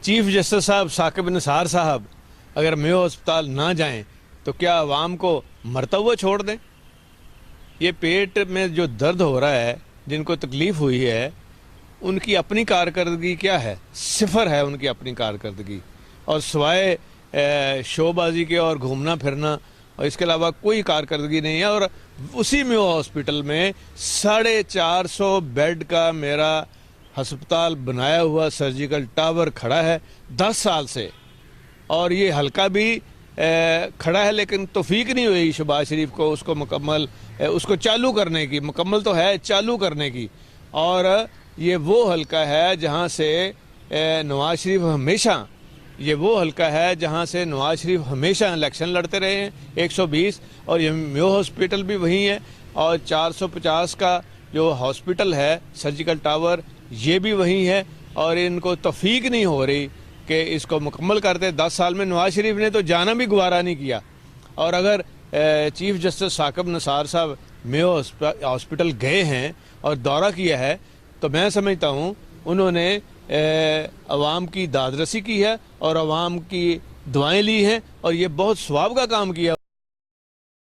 Chief justice صاحب ثاقب نثار صاحب اگر میو ہسپتال نہ جائیں تو کیا عوام کو مرتا ہوا چھوڑ دیں؟ یہ پیٹ میں جو درد ہو رہا ہے، جن کو تکلیف ہوئی ہے، ان کی اپنی کارکردگی کیا ہے؟ صفر ہے ان کی اپنی کارکردگی، اور سوائے شو بازی کے اور گھومنا پھرنا اور اس کے علاوہ کوئی کارکردگی نہیں ہے۔ اور اسی میو ہاسپٹل میں 450 بیڈ کا میرا ہسپتال بنایا ہوا سرجیکل ٹاور کھڑا ہے 10 سال سے، اور یہ حلقہ بھی کھڑا ہے، لیکن توفیق نہیں ہوئی شہباز شریف کو اس کو مکمل اس کو چالو کرنے کی، مکمل تو ہے چالو کرنے کی۔ اور یہ وہ حلقہ ہے جہاں سے نواز شریف ہمیشہ یہ وہ حلقہ ہے جہاں سے نواز شریف ہمیشہ الیکشن لڑتے رہے ہیں 120، اور یہ میو ہاسپٹل بھی وہی ہے، اور 450 کا جو ہاسپٹل ہے سرجیکل ٹاور یہ بھی وہی ہے، اور ان کو توفیق نہیں ہو رہی کہ اس کو مکمل کرتے۔ 10 سال میں نواز شریف نے تو جانا بھی گوارا نہیں کیا، اور اگر چیف جسٹس ثاقب نثار صاحب میو ہاسپٹل گئے ہیں اور دورہ کیا ہے تو میں سمجھتا ہوں انہوں نے عوام کی داد رسی کی ہے اور عوام کی دعائیں لی ہیں، اور یہ بہت ثواب کا کام کیا۔